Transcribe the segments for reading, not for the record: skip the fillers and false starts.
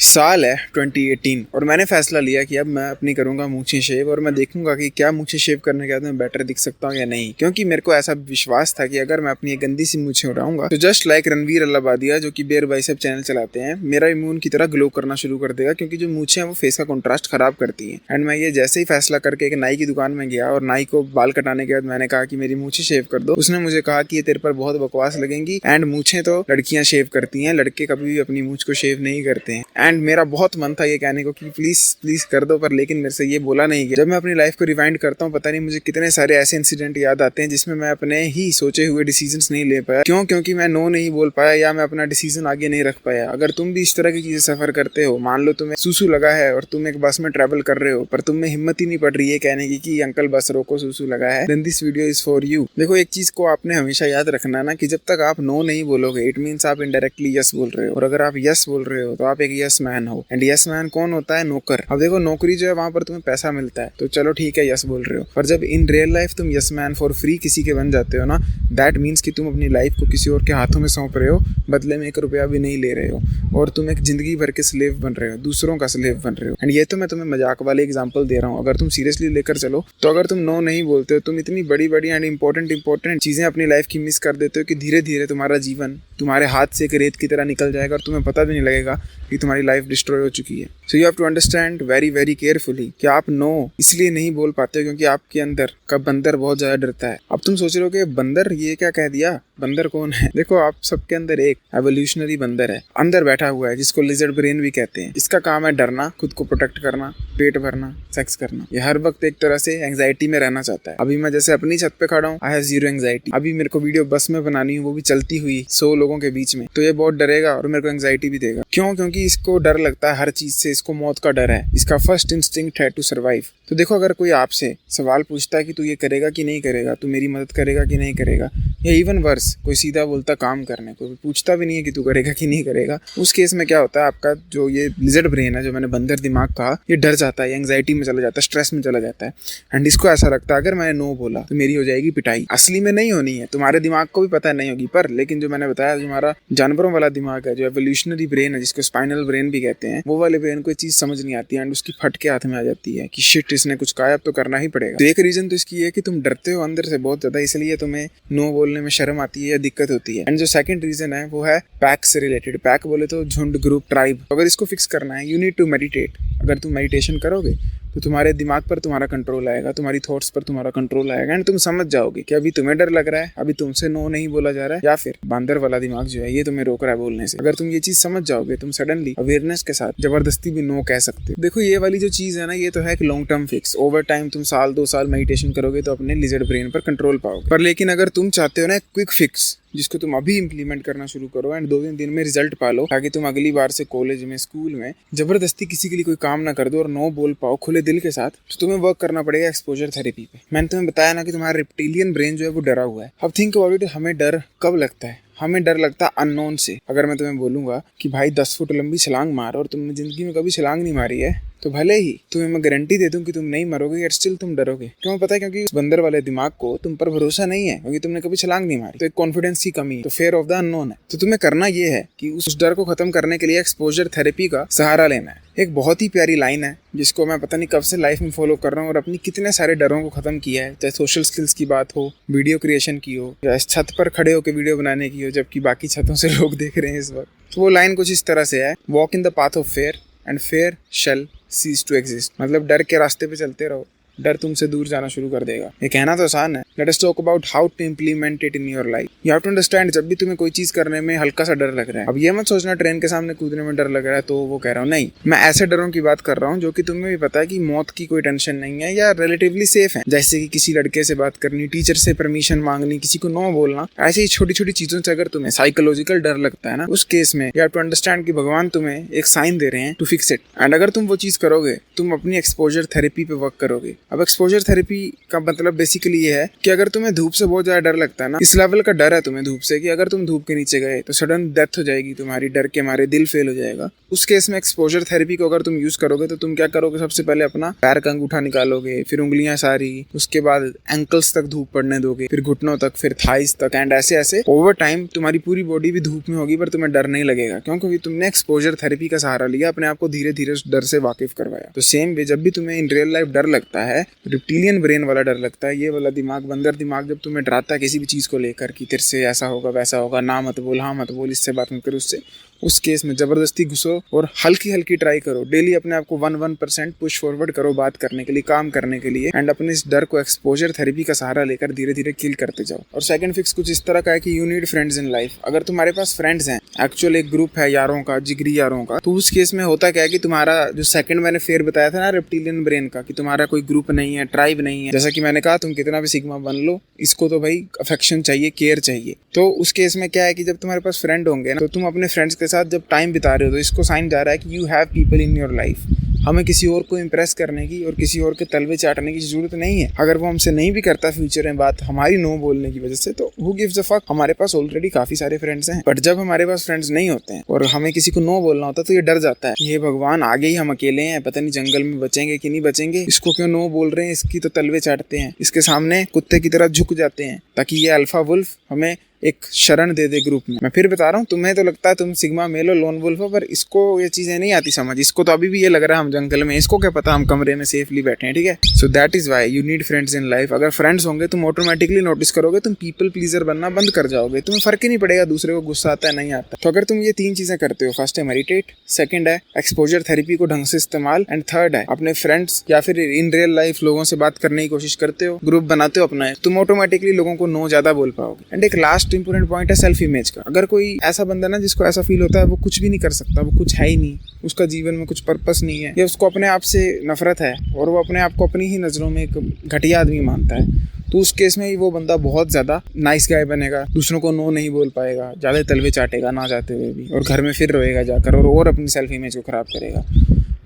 साल है 2018 और मैंने फैसला लिया कि अब मैं अपनी करूंगा मूंछें शेव और मैं देखूंगा कि क्या मूंछें शेव करने के बाद मैं बेटर दिख सकता हूँ या नहीं, क्योंकि मेरे को ऐसा विश्वास था कि अगर मैं अपनी गंदी सी मूंछें उड़ाऊंगा तो जस्ट लाइक रणवीर अल्लाबादिया जो कि बेयर बाइसेप चैनल चलाते हैं, मेरा इम्यून की तरह ग्लो करना शुरू कर देगा, क्योंकि जो मूंछें हैं वो फेस का कॉन्ट्रास्ट खराब करती हैं। एंड मैं ये जैसे ही फैसला करके एक नाई की दुकान में गया और नाई को बाल कटाने के बाद मैंने कहा कि मेरी मूंछें शेव कर दो, उसने मुझे कहा कि ये तेरे पर बहुत बकवास लगेंगी एंड मूंछें तो लड़कियां शेव करती हैं, लड़के कभी भी अपनी मूंछ को शेव नहीं करते हैं। एंड मेरा बहुत मन था ये कहने को कि प्लीज प्लीज कर दो, पर लेकिन मेरे से ये बोला नहीं गया। जब मैं अपनी लाइफ को रिवाइंड करता हूँ, पता नहीं मुझे कितने सारे ऐसे इंसिडेंट याद आते हैं जिसमें मैं अपने ही सोचे हुए डिसीजंस नहीं ले पाया। क्यों? क्योंकि मैं नो नहीं बोल पाया या मैं अपना डिसीजन आगे नहीं रख पाया। अगर तुम भी इस तरह की चीजें सफर करते हो, मान लो तुम्हें सूसू लगा है और तुम एक बस में ट्रेवल कर रहे हो पर तुम में हिम्मत ही नहीं पड़ रही है कहने की कि अंकल बस रोको, सूसू लगा है, then this video is for you. देखो, एक चीज को आपने हमेशा याद रखना ना कि जब तक आप नो नहीं बोलोगे इट मीन्स आप इनडायरेक्टली यस बोल रहे हो, और अगर आप यस बोल रहे हो तो आप एक यस मैन हो। एंड यस मैन कौन होता है? नौकर। अब देखो, नौकरी जो है वहां पर तुम्हें पैसा मिलता है तो चलो ठीक है, यस बोल रहे हो, पर जब इन रियल लाइफ तुम यस मैन फॉर फ्री किसी के बन जाते हो ना, दैट मीन्स कि तुम अपनी लाइफ को किसी और के हाथों में सौंप रहे हो, बदले में 1 रुपया भी नहीं ले रहे हो और तुम एक जिंदगी भर के स्लेव बन रहे हो, दूसरों का स्लेव बन रहे हो। एंड ये तो मैं तुम्हें मजाक वाले एग्जांपल दे रहा हूँ, अगर तुम सीरियसली लेकर चलो तो अगर तुम नो नहीं बोलते हो, तुम इतनी बड़ी बड़ी एंड इंपॉर्टेंट चीजें अपनी लाइफ की मिस कर देते हो कि धीरे धीरे तुम्हारा जीवन तुम्हारे हाथ से एक रेत की तरह निकल जाएगा और तुम्हें पता भी नहीं लगेगा कि तुम्हारी लाइफ डिस्ट्रॉय हो चुकी है। So you have to understand very very carefully कि आप नो इसलिए नहीं बोल पाते हो क्योंकि आपके अंदर का बंदर बहुत ज्यादा डरता है। अब तुम सोच रहे हो कि बंदर, ये क्या कह दिया, बंदर कौन है? देखो, आप सबके अंदर एक एवोल्यूशनरी बंदर है, अंदर बैठा हुआ है, जिसको लिजर्ड ब्रेन भी कहते हैं। इसका काम है डरना, खुद को प्रोटेक्ट करना, पेट भरना, सेक्स करना। ये हर वक्त एक तरह से एंग्जाइटी में रहना चाहता है। अभी मैं जैसे अपनी छत पे खड़ा हूँ, आई हैव जीरो एंग्जाइटी। अभी मेरे को वीडियो बस में बनानी है, वो भी चलती हुई 100 लोगों के बीच में, तो ये बहुत डरेगा और मेरे को एंग्जाइटी भी देगा। क्यों? क्योंकि इसको डर लगता है हर चीज से, इसको मौत का डर है। इसका फर्स्ट इंस्टिंक्ट है टू सर्वाइव। तो देखो, अगर कोई आपसे सवाल पूछता है कि तू ये करेगा कि नहीं करेगा, तू मेरी मदद करेगा कि नहीं करेगा, या इवन वर्स कोई सीधा बोलता काम करने को, पूछता भी नहीं है कि तू करेगा कि नहीं करेगा, उस केस में क्या होता है, आपका जो ये लिजर्ड ब्रेन है, जो मैंने बंदर दिमाग कहा, ये डर जाता है, एंग्जाइटी में चला जाता है, स्ट्रेस में चला जाता है। एंड इसको ऐसा लगता है अगर मैंने नो बोला तो मेरी हो जाएगी पिटाई। असली में नहीं होनी है, तुम्हारे दिमाग को भी पता है नहीं होगी, पर लेकिन जो मैंने बताया, जो हमारा जानवरों वाला दिमाग है, जो एवोल्यूशनरी ब्रेन है, जिसको स्पाइनल ब्रेन भी कहते हैं, वो वाले ब्रेन को ये चीज समझ नहीं आती है एंड उसकी फट के हाथ में आ जाती है कि शिट, इसने कुछ कहा, अब तो करना ही पड़ेगा। तो एक रीजन तो इसकी है कि तुम डरते हो अंदर से बहुत ज्यादा, इसलिए तुम्हें नो बोलने में शर्म आती है या दिक्कत होती है। एंड जो सेकंड रीजन है वो है पैक से रिलेटेड। पैक बोले तो झुंड, ग्रुप, ट्राइब। अगर इसको फिक्स करना है, यू नीड टू मेडिटेट। अगर तुम मेडिटेशन करोगे तो तुम्हारे दिमाग पर तुम्हारा कंट्रोल आएगा, तुम्हारी थॉट्स पर तुम्हारा कंट्रोल आएगा एंड तुम समझ जाओगे कि अभी तुम्हें डर लग रहा है, अभी तुमसे नो नहीं बोला जा रहा है, या फिर बंदर वाला दिमाग जो है ये तुम्हें रोक रहा है बोलने से। अगर तुम ये चीज समझ जाओगे, तुम सडनली अवेयरनेस के साथ जबरदस्ती भी नो कह सकते हो। देखो, ये वाली जो चीज है ना, ये तो है एक long term fix. Over time तुम 1-2 साल मेडिटेशन करोगे तो अपने लिजर्ड ब्रेन पर कंट्रोल पाओगे। पर लेकिन अगर तुम चाहते हो ना क्विक फिक्स, जिसको तुम अभी इंप्लीमेंट करना शुरू करो एंड 2-3 दिन में रिजल्ट पा लो, ताकि तुम अगली बार से कॉलेज में, स्कूल में जबरदस्ती किसी के लिए कोई काम ना कर दो और नो बोल पाओ खुले दिल के साथ, तो तुम्हें वर्क करना पड़ेगा एक्सपोजर थेरेपी पे। मैंने तुम्हें बताया ना कि तुम्हारा रेप्टिलियन ब्रेन जो है वो डरा हुआ है। अब थिंक अबाउट इट, हमें डर कब लगता है? हमें डर लगता है अननोन से। अगर मैं तुम्हें बोलूंगा कि भाई 10 फुट लंबी छलांग मार, और तुमने जिंदगी में कभी छलांग नहीं मारी है, तो भले ही तुम्हें मैं गारंटी दे दूं कि तुम नहीं मरोगे, यट स्टिल तुम डरोगे। क्यों पता है? क्योंकि उस बंदर वाले दिमाग को तुम पर भरोसा नहीं है, क्योंकि तुमने कभी छलांग नहीं मारी, तो एक कॉन्फिडेंस की कमी है, तो फेयर ऑफ द अननोन है। तो तुम्हें करना ये है कि उस डर को खत्म करने के लिए एक्सपोजर थेरेपी का सहारा लेना है। एक बहुत ही प्यारी लाइन है जिसको मैं पता नहीं कब से लाइफ में फॉलो कर रहा हूँ और अपनी कितने सारे डरों को खत्म किया है, चाहे सोशल स्किल्स की बात हो, वीडियो क्रिएशन की हो, या इस छत पर खड़े होकर वीडियो बनाने की हो जबकि बाकी छतों से लोग देख रहे हैं इस वक्त। तो वो लाइन कुछ इस तरह से है, walk in the path of fear and fear shall cease to exist. मतलब डर के रास्ते पे चलते रहो, डर तुमसे दूर जाना शुरू कर देगा। ये कहना तो आसान है। Let us talk about how to implement it in your life. You have to understand, जब भी तुम्हें कोई चीज करने में हल्का सा डर लग रहा है, अब ये मत सोचना ट्रेन के सामने कूदने में डर लग रहा है तो वो कह रहा हूँ, नहीं, मैं ऐसे डरों की बात कर रहा हूँ जो कि तुम्हें भी पता है कि मौत की कोई टेंशन नहीं है या रिलेटिवली सेफ है। जैसे कि किसी लड़के से बात करनी, टीचर से परमिशन मांगनी, किसी को नो बोलना। ऐसे ही छोटी छोटी चीजों से अगर तुम्हें साइकोलॉजिकल डर लगता है ना, उस केस में यू हैव टू अंडरस्टैंड कि भगवान तुम्हें एक साइन दे रहे हैं टू फिक्स इट। एंड अगर तुम वो चीज करोगे, तुम अपनी एक्सपोजर थेरेपी पे वर्क करोगे, अब एक्सपोजर थेरेपी का मतलब बेसिकली ये है कि अगर तुम्हें धूप से बहुत ज़्यादा डर लगता है ना, इस लेवल का डर है तुम्हें धूप से कि अगर तुम धूप के नीचे गए तो सडन डेथ हो जाएगी तुम्हारी, डर के मारे दिल फेल हो जाएगा। उस केस में एक्सपोजर थेरेपी को अगर तुम यूज़ करोगे तो तुम क्या करोगे, सबसे पहले अपना पैर का अंगूठा निकालोगे, फिर उंगलियां सारी, उसके बाद एंकल्स तक धूप पड़ने दोगे, फिर घुटनों तक, फिर थाइस तक, एंड ऐसे ऐसे ओवर टाइम तुम्हारी पूरी बॉडी भी धूप में होगी पर तुम्हें डर नहीं लगेगा। क्यों? क्योंकि तुमने एक्सपोजर थेरेपी का सहारा लिया, अपने आप को धीरे धीरे उस डर से वाकिफ करवाया। तो सेम वे जब भी तुम्हें इन रियल लाइफ डर लगता है, रिप्टिलियन ब्रेन वाला डर लगता है, ये वाला दिमाग, बंदर दिमाग जब तुम्हें डराता है किसी भी चीज़ को लेकर कि तेरे से ऐसा होगा वैसा होगा, ना मत बोल, हाँ मत बोल, इससे बात मत कर, उससे, उस केस में ज़बरदस्ती घुसो और हल्की हल्की ट्राई करो। डेली अपने आप को 1% पुश फॉरवर्ड करो बात करने के लिए, काम करने के लिए, एंड अपने इस डर को एक्सपोजर थेरेपी का सहारा लेकर धीरे धीरे किल करते जाओ। और सेकंड फिक्स कुछ इस तरह का है कि you need friends in life. अगर तुम्हारे पास फ्रेंड्स हैं, एक्चुअल एक ग्रुप है यारों का, जिगरी यारों का, तो उस केस में होता क्या है कि तुम्हारा जो सेकंड मैंने फेयर बताया था ना रेप्टिलियन ब्रेन का, कि तुम्हारा कोई ग्रुप नहीं है, ट्राइब नहीं है, जैसा कि मैंने कहा तुम कितना भी सिग्मा बन लो, इसको तो भाई अफेक्शन चाहिए, केयर चाहिए। तो उस केस में क्या है कि जब तुम्हारे पास फ्रेंड होंगे ना, तो तुम अपने फ्रेंड्स के साथ जब टाइम बिता रहे हो तो इसको साइन जा रहा है कि you have people in your life. हमें किसी और को इम्प्रेस करने की और किसी और के तलवे चाटने की जरूरत नहीं है। अगर वो हमसे नहीं भी करता फ्यूचर में बात हमारी नो बोलने की वजह से, तो हु गिव्स अ फक, हमारे पास ऑलरेडी काफी सारे फ्रेंड्स हैं। बट जब हमारे पास फ्रेंड्स नहीं होते हैं और हमें किसी को नो बोलना होता है तो ये डर जाता है, ये भगवान आगे ही हम अकेले हैं, पता नहीं जंगल में बचेंगे कि नहीं बचेंगे, इसको क्यों नो बोल रहे हैं, इसकी तो तलवे चाटते हैं, इसके सामने कुत्ते की तरह झुक जाते हैं ताकि ये अल्फा वुल्फ हमें एक शरण दे दे ग्रुप में। मैं फिर बता रहा हूँ, तुम्हें तो लगता है तुम सिग्मा मेल हो, लोन वुल्फ हो, पर इसको ये चीजें नहीं आती समझ। इसको तो अभी भी ये लग रहा है हम जंगल में, इसको क्या पता हम कमरे में सेफली बैठे हैं, ठीक है। So that is why you need friends in life. अगर फ्रेंड्स होंगे तुम ऑटोमेटिकली नोटिस करोगे तुम पीपल प्लीजर बनना बंद कर जाओगे, तुम्हें फर्क ही नहीं पड़ेगा दूसरे को गुस्सा आता है नहीं आता। तो अगर तुम ये 3 चीजें करते हो, फर्स्ट है मेडिटेट, सेकंड है एक्सपोजर थेरेपी को ढंग से इस्तेमाल, एंड थर्ड है अपने फ्रेंड्स या फिर इन रियल लाइफ लोगों से बात करने की कोशिश करते हो, ग्रुप बनाते हो अपना, तुम ऑटोमेटिकली लोगों को नो ज्यादा बोल पाओगे। एंड एक लास्ट इंपोर्टेंट पॉइंट है सेल्फ इमेज का। अगर कोई ऐसा बंदा ना जिसको ऐसा फील होता है वो कुछ भी नहीं कर सकता, वो कुछ है ही नहीं, उसका जीवन में कुछ पर्पस नहीं है, या उसको अपने आप से नफरत है और वो अपने आप को अपनी ही नज़रों में एक घटिया आदमी मानता है, तो उस केस में वो बंदा बहुत ज़्यादा नाइस गाय बनेगा, दूसरों को नो नहीं बोल पाएगा, ज़्यादा तलवे चाटेगा ना चाहते हुए भी, और घर में फिर रोएगा जाकर और अपनी सेल्फ इमेज को ख़राब करेगा।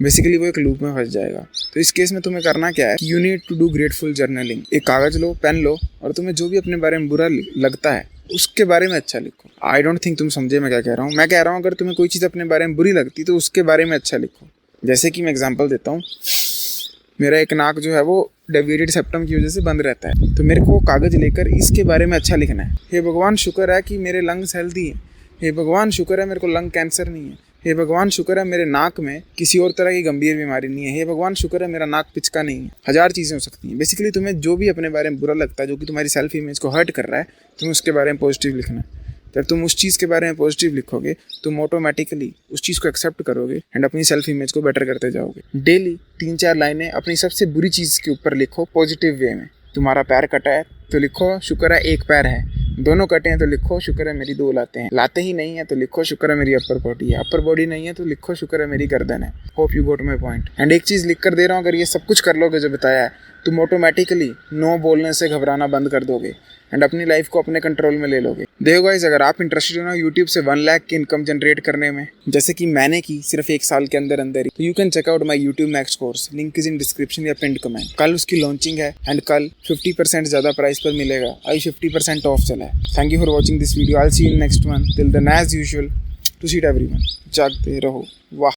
बेसिकली वो एक लूप में फंस जाएगा। तो इस केस में तुम्हें करना क्या है, you need to do grateful journaling. एक कागज़ लो, पेन लो, और तुम्हें जो भी अपने बारे में बुरा लगता है उसके बारे में अच्छा लिखो। आई डोंट थिंक तुम समझे मैं क्या कह रहा हूँ। मैं कह रहा हूँ अगर तुम्हें कोई चीज़ अपने बारे में बुरी लगती तो उसके बारे में अच्छा लिखो। जैसे कि मैं एग्जांपल देता हूँ, मेरा एक नाक जो है वो डेविएटेड सेप्टम की वजह से बंद रहता है, तो मेरे को कागज़ लेकर इसके बारे में अच्छा लिखना है। हे भगवान शुक्र है कि मेरे लंग्स हेल्दी हैं, हे भगवान शुक्र है मेरे को लंग कैंसर नहीं है, हे भगवान शुक्र है मेरे नाक में किसी और तरह की गंभीर बीमारी नहीं है, हे भगवान शुक्र है मेरा नाक पिचका नहीं है। 1000 चीज़ें हो सकती हैं। बेसिकली तुम्हें जो भी अपने बारे में बुरा लगता है, जो कि तुम्हारी सेल्फ इमेज को हर्ट कर रहा है, तुम्हें उसके बारे में पॉजिटिव लिखना है। जब तुम उस चीज़ के बारे में पॉजिटिव लिखोगे तुम ऑटोमेटिकली उस चीज़ को एक्सेप्ट करोगे एंड अपनी सेल्फ इमेज को बेटर करते जाओगे। डेली 3-4 लाइनें अपनी सबसे बुरी चीज़ के ऊपर लिखो पॉजिटिव वे में। तुम्हारा पैर कटा है तो लिखो शुक्र है एक पैर है, दोनों कटे हैं तो लिखो शुक्र है मेरी 2 लाते हैं, लाते ही नहीं है तो लिखो शुक्र है मेरी अपर बॉडी है, अपर बॉडी नहीं है तो लिखो शुक्र है मेरी गर्दन है। Hope you got my point. And एक चीज़ लिख कर दे रहा हूँ, अगर ये सब कुछ कर लोगे जो बताया है, तुम ऑटोमेटिकली नो बोलने से घबराना बंद कर दोगे एंड अपनी लाइफ को अपने कंट्रोल में ले लोगे। देखो गाइस, अगर आप इंटरेस्टेड हो ना यूट्यूब से 1 लाख की इनकम जनरेट करने में, जैसे कि मैंने की सिर्फ 1 साल के अंदर ही, तो you can check out my YouTube next course, link is in description या पिंड कमेंट। कल उसकी लॉन्चिंग है एंड कल 50% ज़्यादा प्राइस पर मिलेगा। आई 50% ऑफ चला है। Thank you for watching this video. I will see you in next one. Till then as usual, to seat everyone, जागते रहो। वाह।